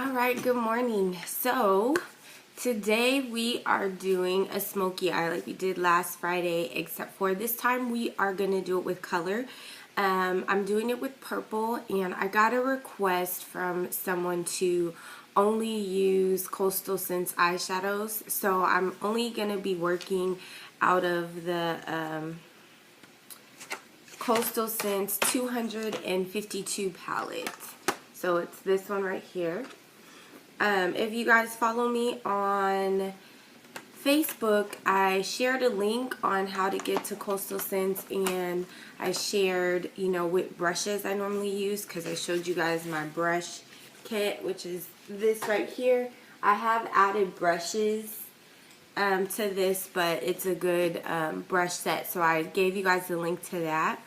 Alright, good morning. So, today we are doing a smoky eye like we did last Friday, except for this time we are going to do it with color. I'm doing it with purple, and I got a request from someone to only use Coastal Scents eyeshadows. So, I'm only going to be working out of the Coastal Scents 252 palette. So, it's this one right here. If you guys follow me on Facebook, I shared a link on how to get to Coastal Scents, and I shared, what brushes I normally use, because I showed you guys my brush kit, which is this right here. I have added brushes to this, but it's a good brush set, so I gave you guys the link to that.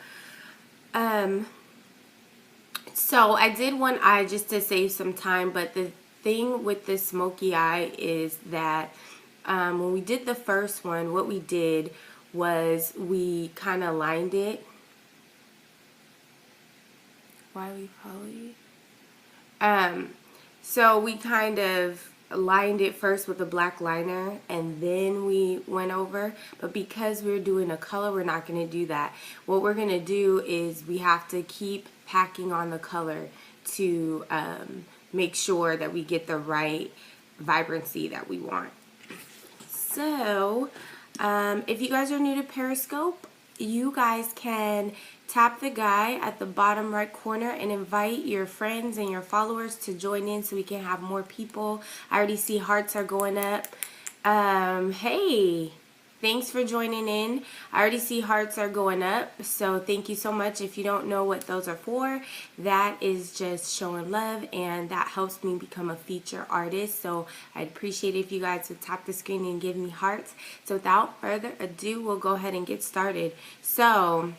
So I did one eye just to save some time, but the thing with this smoky eye is that when we did the first one, what we did was we kind of lined it. Why we follow you? So we kind of lined it first with a black liner, and then we went over. But because we're doing a color, we're not going to do that. What we're going to do is we have to keep packing on the color to make sure that we get the right vibrancy that we want. So, if you guys are new to Periscope, you guys can tap the guy at the bottom right corner and invite your friends and your followers to join in so we can have more people. I already see hearts are going up. Hey, thanks for joining in. I already see hearts are going up, so thank you so much. If you don't know what those are for, that is just showing love, and that helps me become a feature artist. So I'd appreciate it if you guys would tap the screen and give me hearts. So without further ado, we'll go ahead and get started. So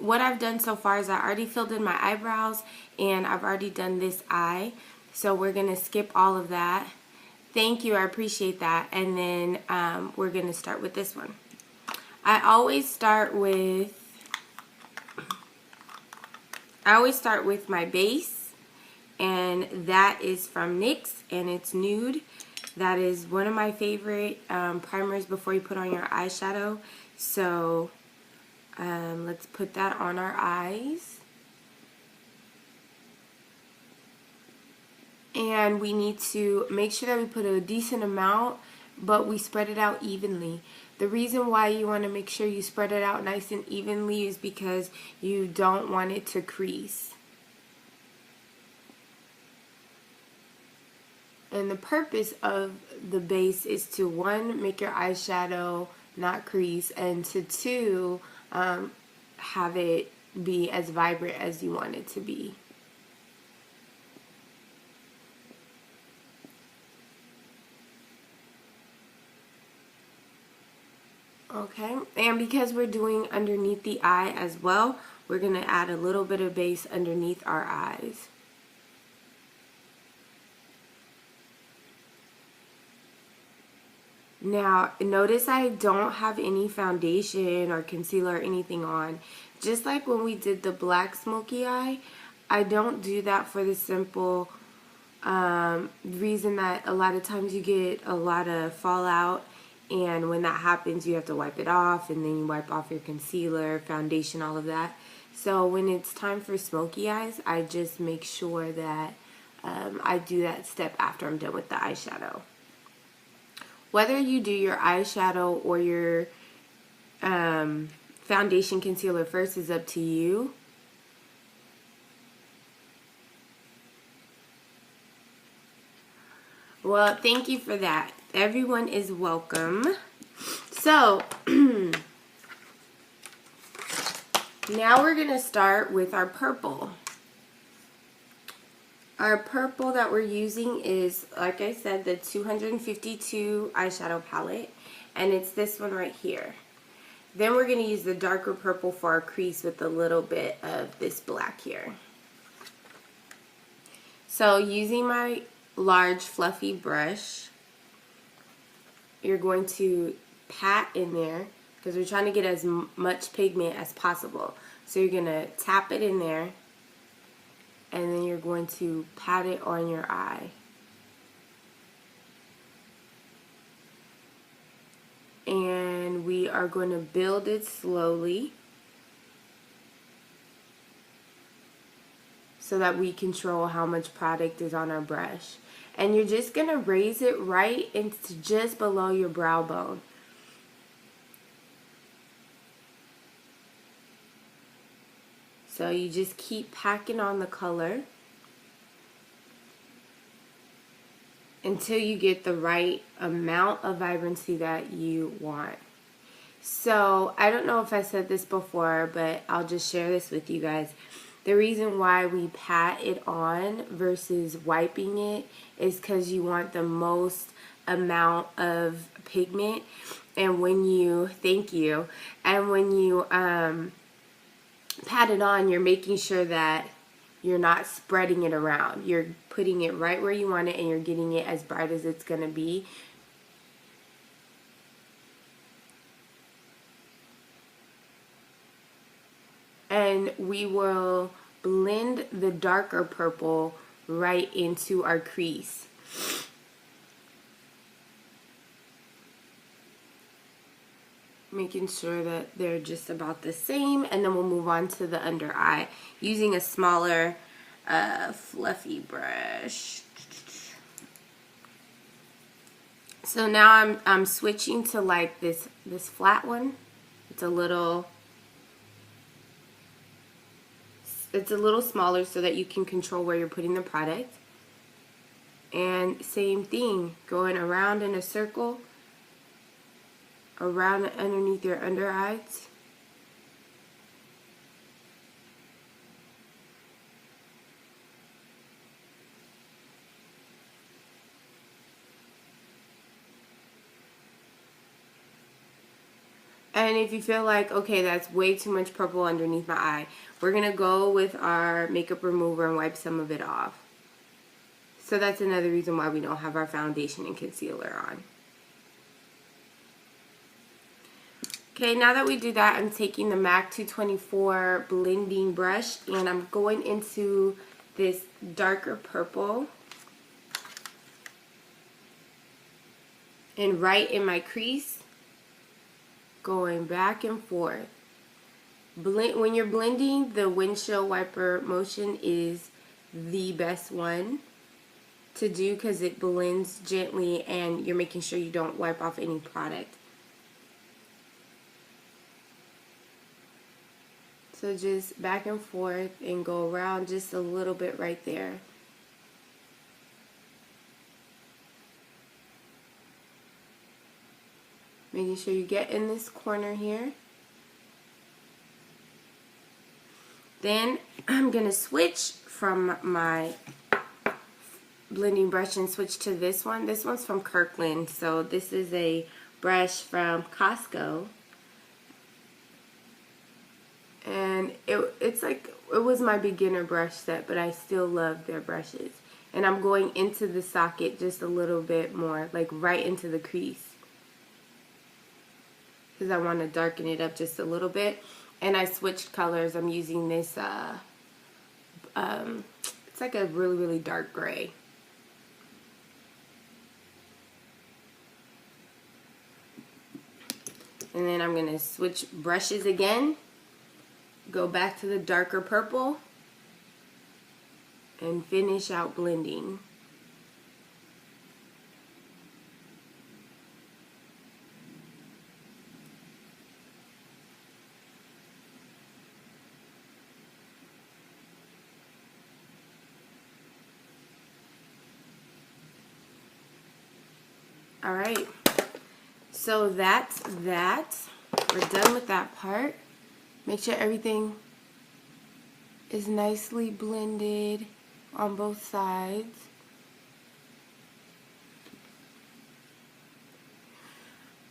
what I've done so far is I already filled in my eyebrows, and I've already done this eye. So we're going to skip all of that. Thank you, I appreciate that. And then we're going to start with this one. I always start with my base, and that is from NYX, and it's Nude. That is one of my favorite primers before you put on your eyeshadow. So let's put that on our eyes. And we need to make sure that we put a decent amount, but we spread it out evenly. The reason why you want to make sure you spread it out nice and evenly is because you don't want it to crease. And the purpose of the base is to, one, make your eyeshadow not crease, and to two, have it be as vibrant as you want it to be. Okay, and because we're doing underneath the eye as well, we're going to add a little bit of base underneath our eyes. Now, notice I don't have any foundation or concealer or anything on. Just like when we did the black smoky eye, I don't do that for the simple reason that a lot of times you get a lot of fallout. And when that happens, you have to wipe it off, and then you wipe off your concealer, foundation, all of that. So when it's time for smoky eyes, I just make sure that I do that step after I'm done with the eyeshadow. Whether you do your eyeshadow or your foundation concealer first is up to you. Well, thank you for that. Everyone is welcome. So, now we're going to start with our purple. Our purple that we're using is, like I said, the 252 eyeshadow palette, and it's this one right here. Then we're going to use the darker purple for our crease with a little bit of this black here. So, using my large fluffy brush, you're going to pat in there because we're trying to get as much pigment as possible. So you're going to tap it in there, and then you're going to pat it on your eye. And we are going to build it slowly so that we control how much product is on our brush. And you're just going to raise it right into just below your brow bone. So you just keep packing on the color until you get the right amount of vibrancy that you want. So I don't know if I said this before, but I'll just share this with you guys. The reason why we pat it on versus wiping it is because you want the most amount of pigment. And when you, thank you, and when you pat it on, you're making sure that you're not spreading it around. You're putting it right where you want it, and you're getting it as bright as it's going to be. And we will blend the darker purple right into our crease. Making sure that they're just about the same, and then we'll move on to the under eye using a smaller fluffy brush. So now I'm switching to like this flat one. It's a little smaller so that you can control where you're putting the product. And same thing, going around in a circle, around underneath your under eyes. And if you feel like, okay, that's way too much purple underneath my eye, we're going to go with our makeup remover and wipe some of it off. So that's another reason why we don't have our foundation and concealer on. Okay, now that we do that, I'm taking the MAC 224 blending brush, and I'm going into this darker purple. And right in my crease, going back and forth. When you're blending, the windshield wiper motion is the best one to do because it blends gently and you're making sure you don't wipe off any product. So just back and forth and go around just a little bit right there. Making sure you get in this corner here. Then I'm going to switch from my blending brush and switch to this one. This one's from Kirkland. So this is a brush from Costco. And it's like, it was my beginner brush set, but I still love their brushes. And I'm going into the socket just a little bit more, like right into the crease, because I want to darken it up just a little bit. And I switched colors. I'm using this, it's like a really, really dark gray. And then I'm going to switch brushes again, go back to the darker purple, and finish out blending. Alright, so that's that. We're done with that part. Make sure everything is nicely blended on both sides.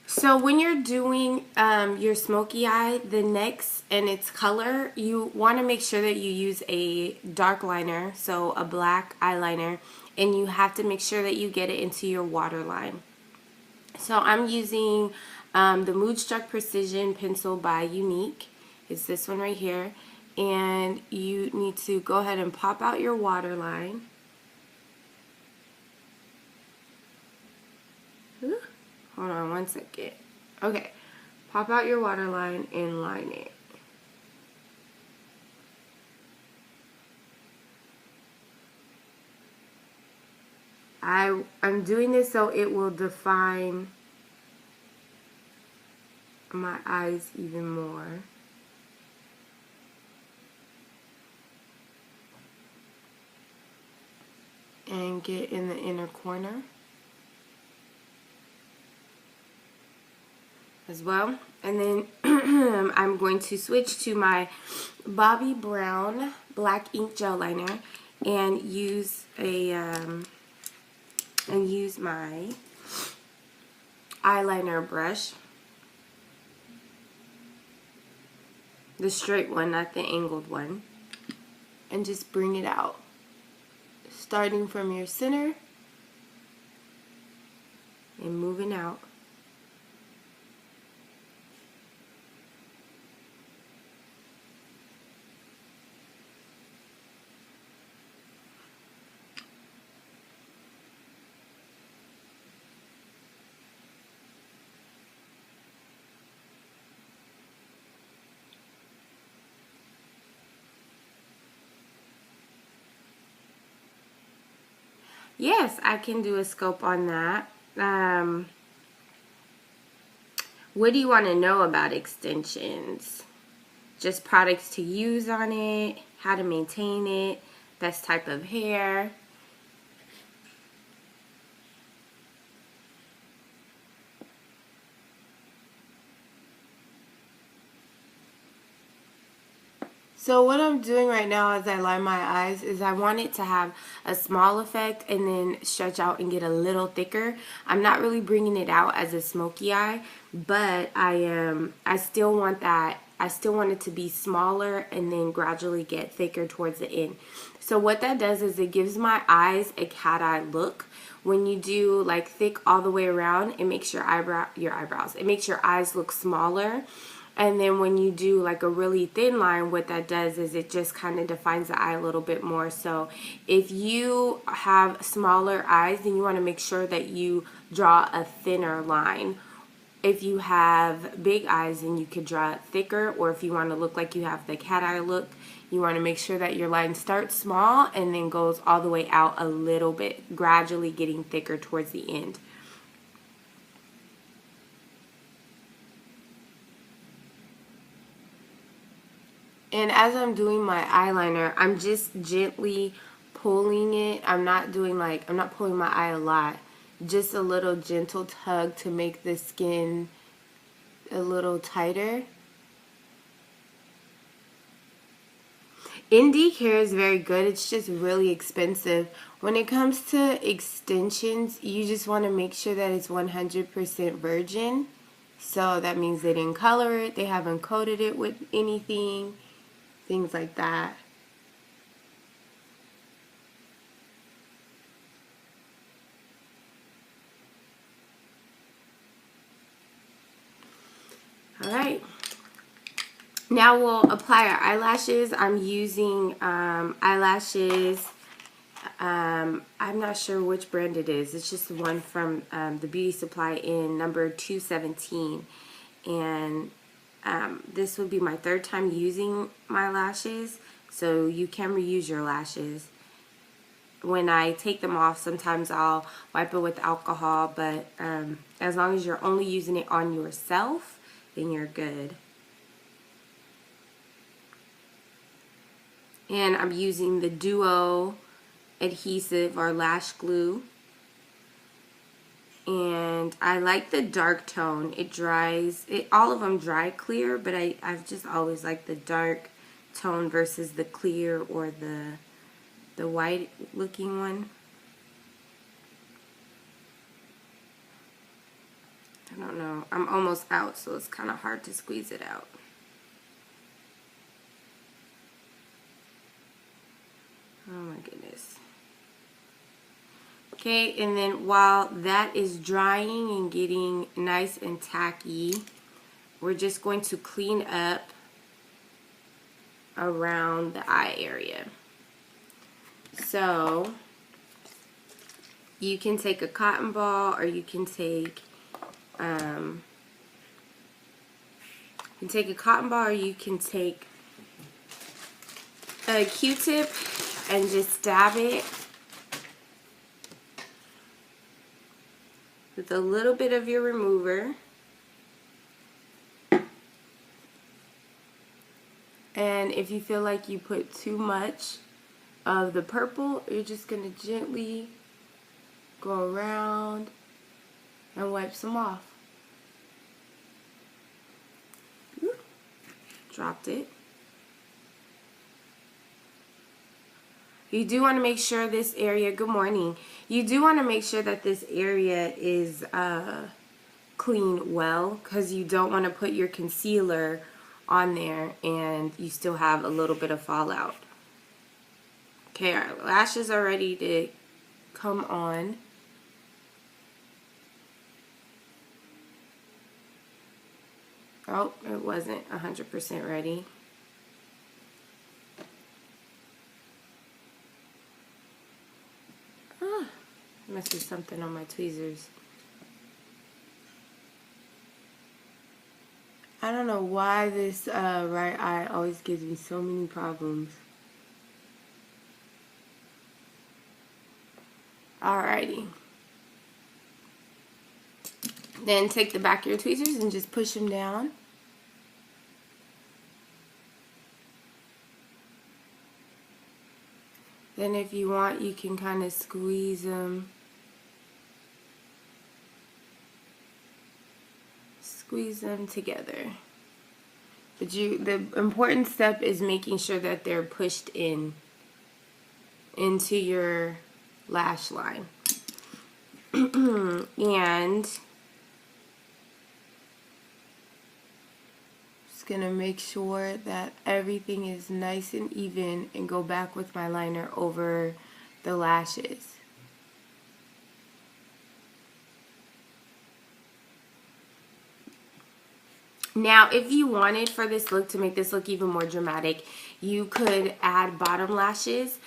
So when you're doing your smoky eye, the next and its color, you want to make sure that you use a dark liner, so a black eyeliner, and you have to make sure that you get it into your waterline. So I'm using the Moodstruck Precision Pencil by Unique. It's this one right here. And you need to go ahead and pop out your waterline. Hold on one second. Okay, pop out your waterline and line it. I'm doing this so it will define my eyes even more. And get in the inner corner as well. And then I'm going to switch to my Bobbi Brown black ink gel liner and use my eyeliner brush, the straight one, not the angled one, and just bring it out, starting from your center and moving out. Yes, I can do a scope on that. What do you want to know about extensions? Just products to use on it, how to maintain it, best type of hair. So what I'm doing right now as I line my eyes is I want it to have a small effect and then stretch out and get a little thicker. I'm not really bringing it out as a smoky eye, but I still want that. I still want it to be smaller and then gradually get thicker towards the end. So what that does is it gives my eyes a cat eye look. When you do like thick all the way around, it makes your eyebrows. It makes your eyes look smaller. And then when you do like a really thin line, what that does is it just kind of defines the eye a little bit more. So if you have smaller eyes, then you want to make sure that you draw a thinner line. If you have big eyes, then you could draw it thicker, or if you want to look like you have the cat eye look, you want to make sure that your line starts small and then goes all the way out a little bit, gradually getting thicker towards the end. And as I'm doing my eyeliner, I'm just gently pulling it. I'm not pulling my eye a lot. Just a little gentle tug to make the skin a little tighter. Indie hair is very good. It's just really expensive. When it comes to extensions, you just want to make sure that it's 100% virgin. So that means they didn't color it, they haven't coated it with anything, things like that. Alright, now we'll apply our eyelashes. I'm using eyelashes, I'm not sure which brand it is. It's just the one from the Beauty Supply in number 217. And this would be my third time using my lashes, so you can reuse your lashes. When I take them off, sometimes I'll wipe it with alcohol, but as long as you're only using it on yourself, then you're good. And I'm using the Duo adhesive or lash glue. And I like the dark tone. It dries, all of them dry clear, but I've just always liked the dark tone versus the clear or the white looking one. I don't know. I'm almost out, so it's kind of hard to squeeze it out. Oh my goodness. Okay, and then while that is drying and getting nice and tacky, we're just going to clean up around the eye area. So you can take a cotton ball, or you can take a cotton ball, or you can take a Q-tip and just dab it with a little bit of your remover. And if you feel like you put too much of the purple, you're just going to gently go around and wipe some off. Dropped it. You do want to make sure this area, good morning, you do want to make sure that this area is clean well, because you don't want to put your concealer on there and you still have a little bit of fallout. Okay, our lashes are ready to come on. Oh, it wasn't 100% ready. Ah, must be something on my tweezers. I don't know why this right eye always gives me so many problems. Alrighty. Then take the back of your tweezers and just push them down. Then if you want, you can kind of squeeze them. Squeeze them together. But the important step is making sure that they're pushed into your lash line. And just gonna make sure that everything is nice and even, and go back with my liner over the lashes. Now, if you wanted for this look to make this look even more dramatic, you could add bottom lashes.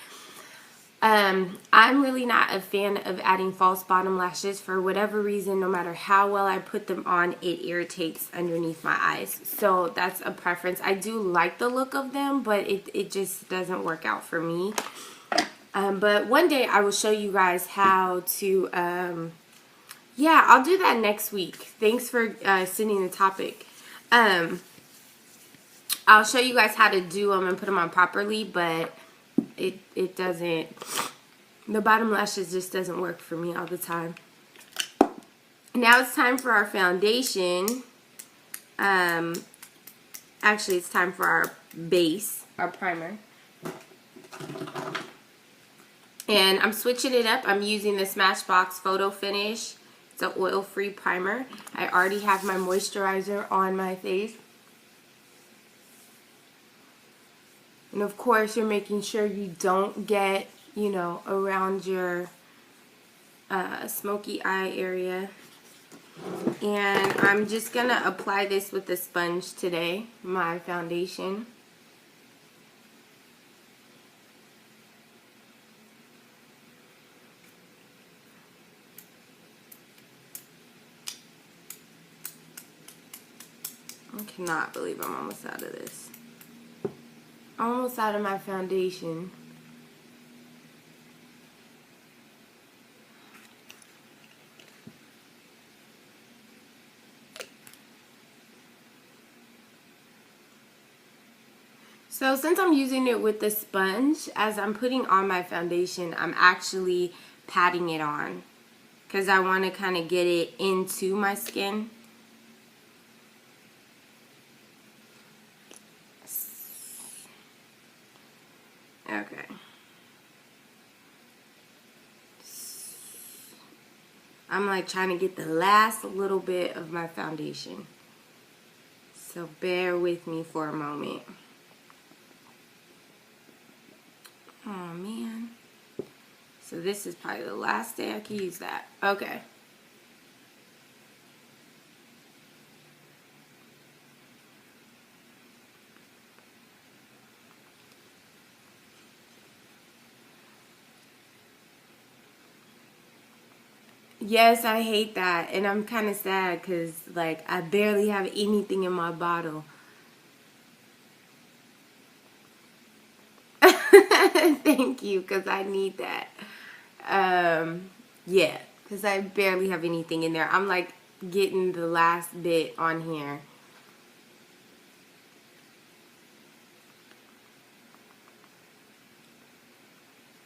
I'm really not a fan of adding false bottom lashes for whatever reason. No matter how well I put them on, it irritates underneath my eyes. So that's a preference. I do like the look of them, but it just doesn't work out for me. But one day I will show you guys how to, yeah, I'll do that next week. Thanks for sending the topic. I'll show you guys how to do them and put them on properly, but it doesn't, the bottom lashes just doesn't work for me all the time. Now it's time for our foundation. Actually, it's time for our base, our primer. And I'm switching it up. I'm using the Smashbox Photo Finish. It's an oil-free primer. I already have my moisturizer on my face. And of course, you're making sure you don't get, you know, around your smoky eye area. And I'm just going to apply this with a sponge today, my foundation. I cannot believe I'm almost out of this. Almost out of my foundation. So since I'm using it with the sponge, as I'm putting on my foundation, I'm actually patting it on, because I want to kind of get it into my skin. Okay. I'm like trying to get the last little bit of my foundation. So bear with me for a moment. Oh man. So this is probably the last day I can use that. Okay. Yes, I hate that. And I'm kind of sad because, like, I barely have anything in my bottle. Thank you, because I need that. Yeah, because I barely have anything in there. I'm, like, getting the last bit on here.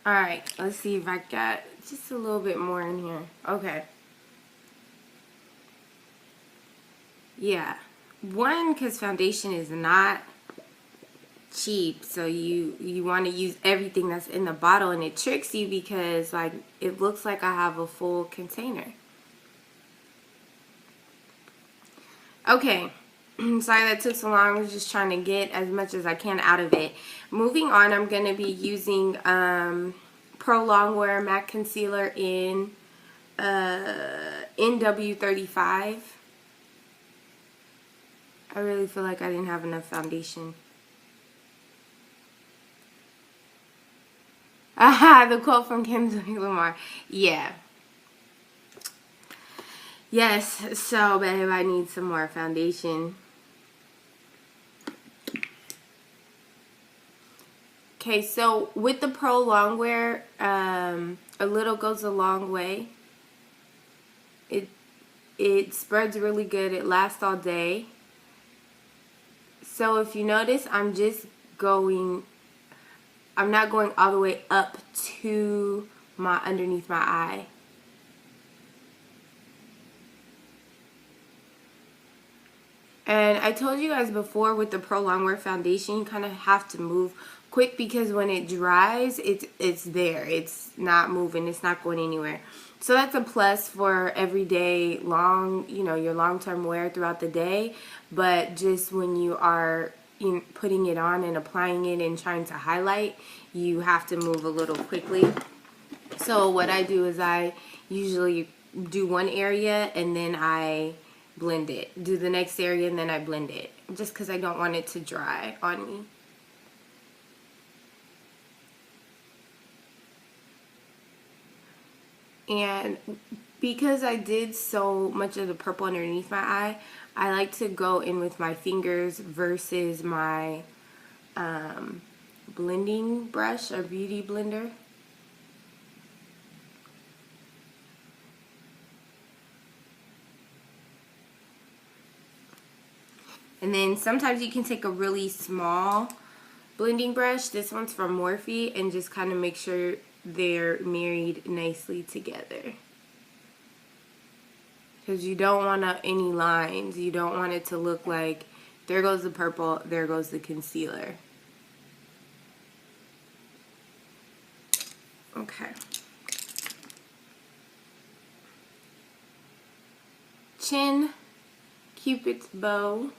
Alright, let's see if I got just a little bit more in here. Okay. Yeah. One, because foundation is not cheap, so you want to use everything that's in the bottle, and it tricks you because, like, it looks like I have a full container. Okay. Sorry that took so long. I was just trying to get as much as I can out of it. Moving on, I'm going to be using Pro Longwear Matte Concealer in NW35. I really feel like I didn't have enough foundation. Aha, the quote from Kendrick Lamar. Yeah. Yes, so babe, I need some more foundation. Okay, so with the Pro Longwear, a little goes a long way. It spreads really good. It lasts all day. So if you notice, I'm not going all the way up to underneath my eye. And I told you guys before, with the Pro Longwear foundation, you kind of have to move quick because when it dries, it's there. It's not moving. It's not going anywhere. So that's a plus for everyday your long-term wear throughout the day. But just when you are putting it on and applying it and trying to highlight, you have to move a little quickly. So what I do is I usually do one area and then I blend it. Do the next area and then I blend it. Just because I don't want it to dry on me. And because I did so much of the purple underneath my eye, I like to go in with my fingers versus my blending brush or beauty blender. And then sometimes you can take a really small blending brush. This one's from Morphe, and just kind of make sure they're married nicely together. Because you don't want any lines. You don't want it to look like there goes the purple, there goes the concealer. Okay. Chin, Cupid's bow,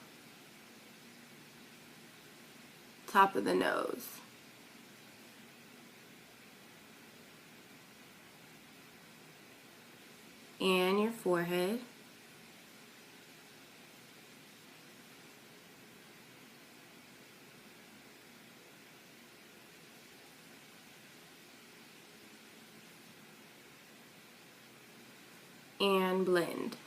top of the nose. And your forehead. And blend.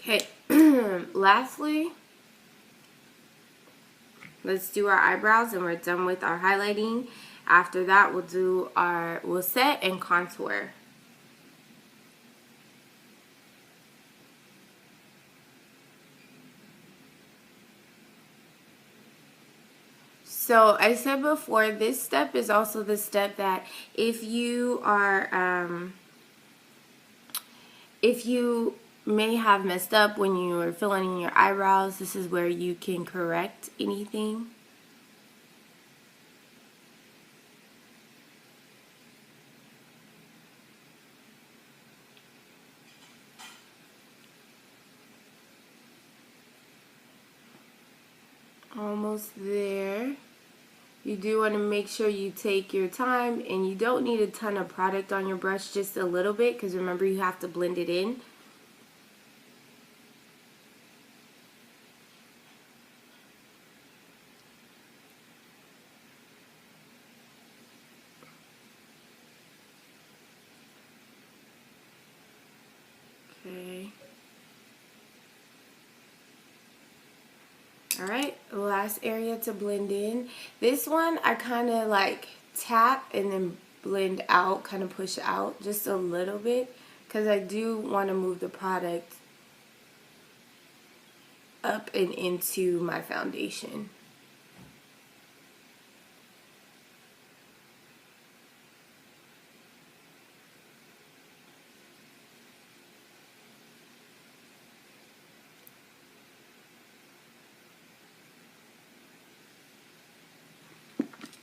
Okay. Lastly, let's do our eyebrows and we're done with our highlighting. After that, we'll set and contour. So I said before, this step is also the step that if you may have messed up when you were filling in your eyebrows, this is where you can correct anything. Almost there. You do want to make sure you take your time, and you don't need a ton of product on your brush, just a little bit, because remember, you have to blend it in. Alright, last area to blend in. This one I kind of like tap and then blend out, kind of push out just a little bit, because I do want to move the product up and into my foundation.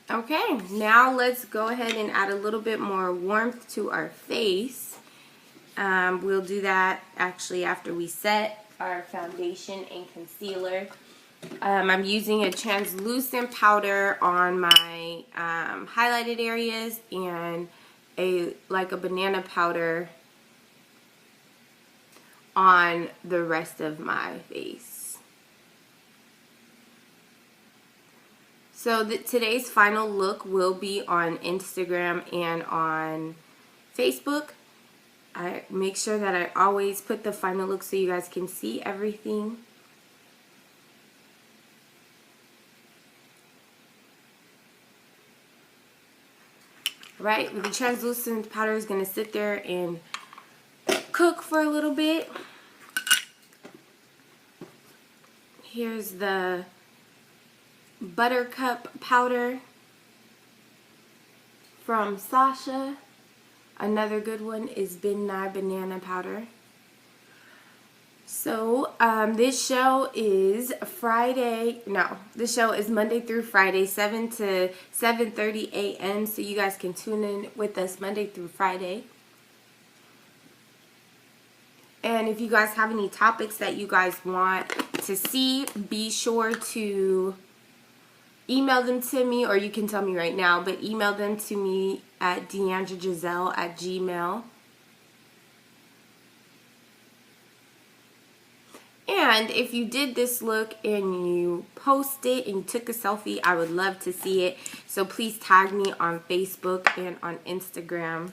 Okay, now let's go ahead and add a little bit more warmth to our face. We'll do that actually after we set our foundation and concealer. I'm using a translucent powder on my highlighted areas and like a banana powder on the rest of my face. So today's final look will be on Instagram and on Facebook. I make sure that I always put the final look so you guys can see everything. Right, the translucent powder is going to sit there and cook for a little bit. Here's the Buttercup powder from Sasha. Another good one is Midnight Banana powder. So this show is this show is Monday through Friday, 7 to 7:30 a.m. So you guys can tune in with us Monday through Friday. And if you guys have any topics that you guys want to see, be sure to email them to me, or you can tell me right now, but email them to me at deandragiselle@gmail.com. And if you did this look and you post it and you took a selfie, I would love to see it. So please tag me on Facebook and on Instagram.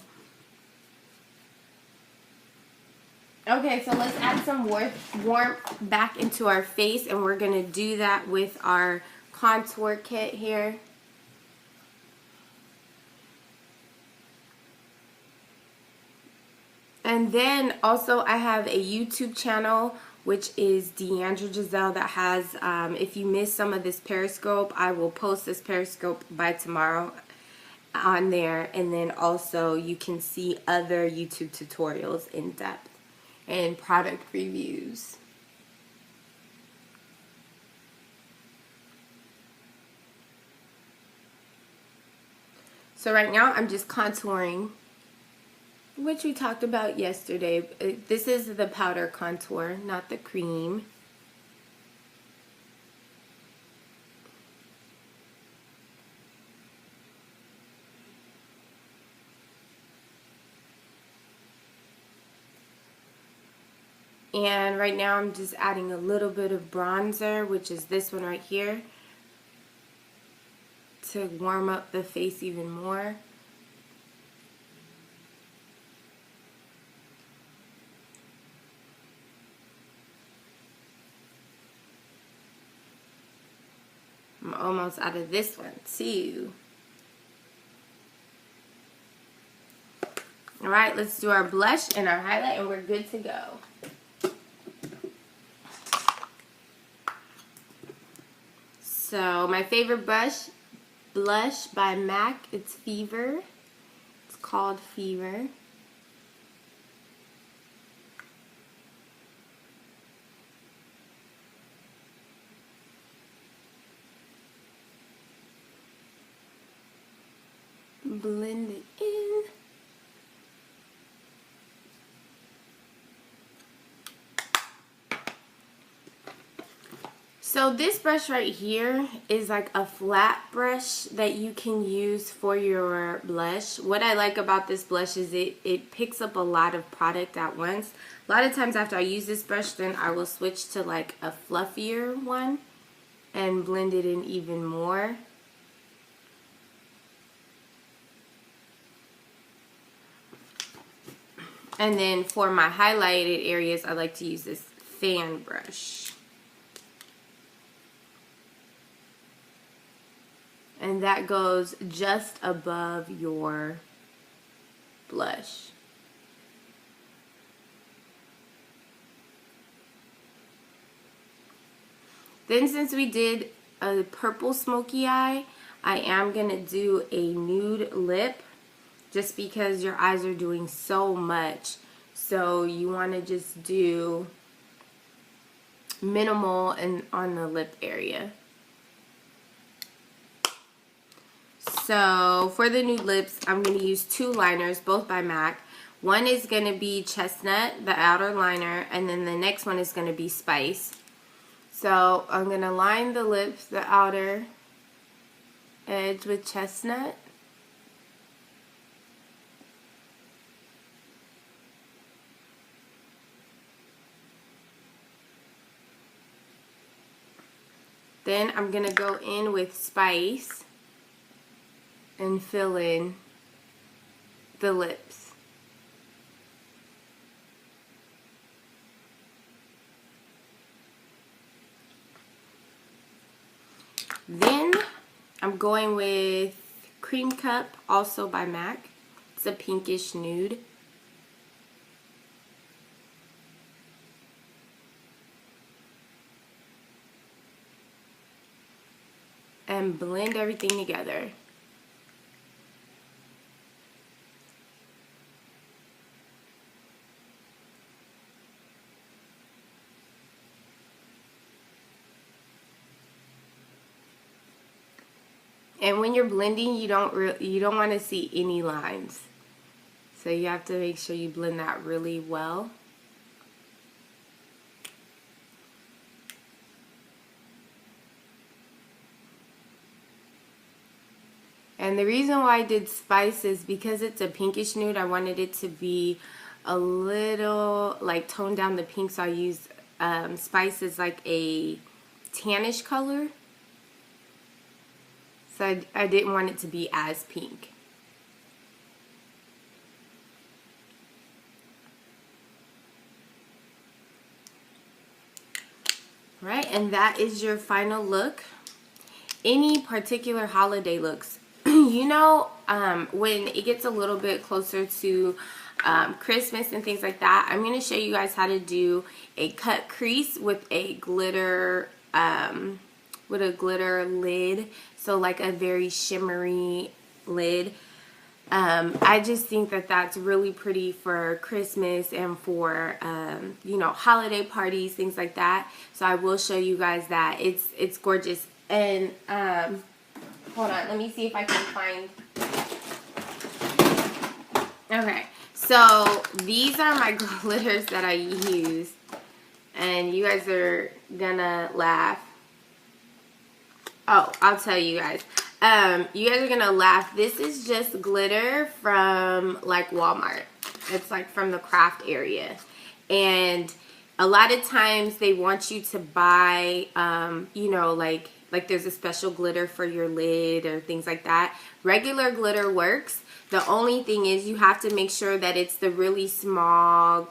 Okay, so let's add some warmth back into our face, and we're going to do that with our contour kit here. And then also I have a YouTube channel, which is Deandra Giselle, that has, if you miss some of this Periscope, I will post this Periscope by tomorrow on there. And then also you can see other YouTube tutorials in depth and product reviews. So right now I'm just contouring, which we talked about yesterday. This is the powder contour, not the cream. And right now I'm just adding a little bit of bronzer, which is this one right here, to warm up the face even more. I'm almost out of this one too. Alright, let's do our blush and our highlight and we're good to go. So my favorite blush by MAC, it's Fever. It's called Fever. Blend it in. So this brush right here is like a flat brush that you can use for your blush. What I like about this blush is it picks up a lot of product at once. A lot of times after I use this brush, then I will switch to like a fluffier one and blend it in even more. And then for my highlighted areas, I like to use this fan brush. that goes just above your blush. Then since we did a purple smoky eye, I am going to do a nude lip just because your eyes are doing so much. So you want to just do minimal and on the lip area. So for the nude lips, I'm going to use 2 liners, both by MAC. One is going to be Chestnut, the outer liner, and then the next one is going to be Spice. So I'm going to line the lips, the outer edge with Chestnut. Then I'm going to go in with Spice and fill in the lips. Then I'm going with Cream Cup, also by MAC. It's a pinkish nude. And blend everything together. And when you're blending, you don't want to see any lines. So you have to make sure you blend that really well. And the reason why I did Spice is because it's a pinkish nude. I wanted it to be a little like toned down the pink, so I used Spice is like a tannish color. So I didn't want it to be as pink. Right, and that is your final look. Any particular holiday looks, you know, when it gets a little bit closer to Christmas and things like that, I'm going to show you guys how to do a cut crease with a glitter lid, so like a very shimmery lid. I just think that that's really pretty for Christmas and for you know, holiday parties, things like that. So I will show you guys that. It's gorgeous. And hold on, let me see if I can find. Okay, so these are my glitters that I use, and you guys are gonna laugh. Oh, I'll tell you guys. You guys are gonna laugh. This is just glitter from like Walmart. It's like from the craft area. And a lot of times they want you to buy, you know, like there's a special glitter for your lid or things like that. Regular glitter works. The only thing is you have to make sure that it's the really small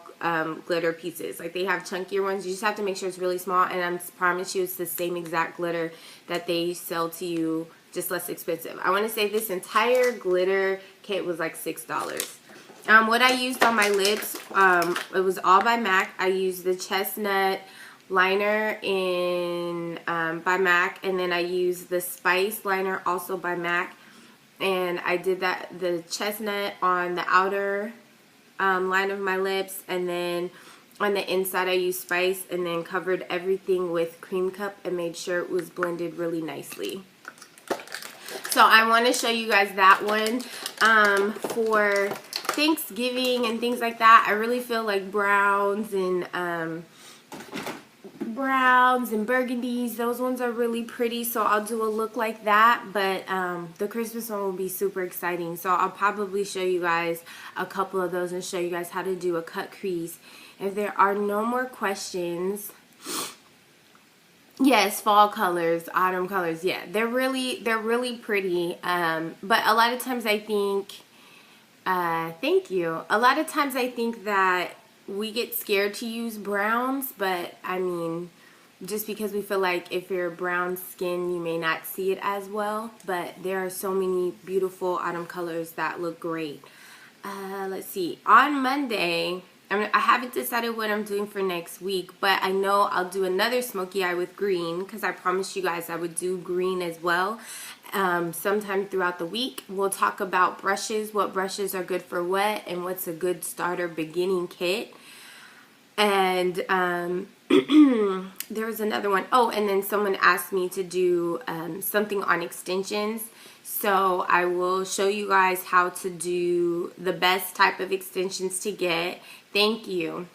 glitter pieces. Like they have chunkier ones. You just have to make sure it's really small. And I promise you it's the same exact glitter that they sell to you, just less expensive. I want to say this entire glitter kit was like $6. What I used on my lips, it was all by MAC. I used the Chestnut liner in by MAC, and then I used the Spice liner also by MAC. And I did the Chestnut on the outer line of my lips, and then on the inside I used Spice, and then covered everything with Cream Cup and made sure it was blended really nicely. So I want to show you guys that one for Thanksgiving and things like that. I really feel like browns and burgundies, those ones are really pretty, so I'll do a look like that. But the Christmas one will be super exciting, so I'll probably show you guys a couple of those and show you guys how to do a cut crease. If there are no more questions, yes, fall colors, autumn colors, yeah, they're really pretty. But a lot of times I think thank you. A lot of times I think that we get scared to use browns, but I mean, just because we feel like if you're brown skin, you may not see it as well. But there are so many beautiful autumn colors that look great. Let's see. On Monday, I haven't decided what I'm doing for next week, but I know I'll do another Smokey Eye with green because I promised you guys I would do green as well. Sometime throughout the week, we'll talk about brushes, what brushes are good for what, and what's a good starter beginning kit. And there was another one. Oh, and then someone asked me to do something on extensions. So I will show you guys how to do the best type of extensions to get. Thank you.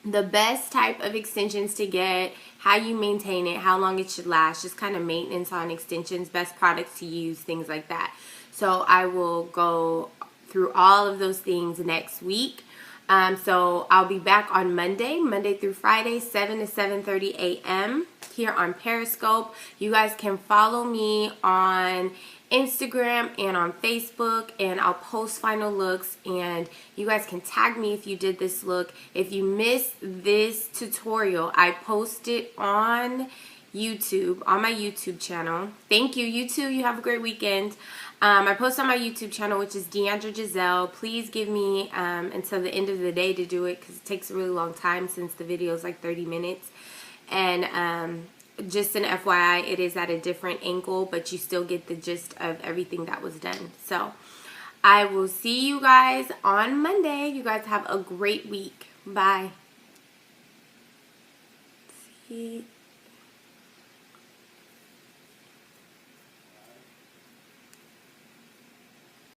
The best type of extensions to get, how you maintain it, how long it should last, just kind of maintenance on extensions, best products to use, things like that. So I will go through all of those things next week. So I'll be back on Monday through Friday, 7 to 7:30 a.m. here on Periscope. You guys can follow me on Instagram and on Facebook, and I'll post final looks, and you guys can tag me if you did this look. If you missed this tutorial, I post it on YouTube, on my YouTube channel. Thank you, YouTube. You have a great weekend. I post on my YouTube channel, which is Deandra Giselle. Please give me until the end of the day to do it because it takes a really long time since the video is like 30 minutes. And just an FYI, it is at a different angle, but you still get the gist of everything that was done. So I will see you guys on Monday. You guys have a great week. Bye. See.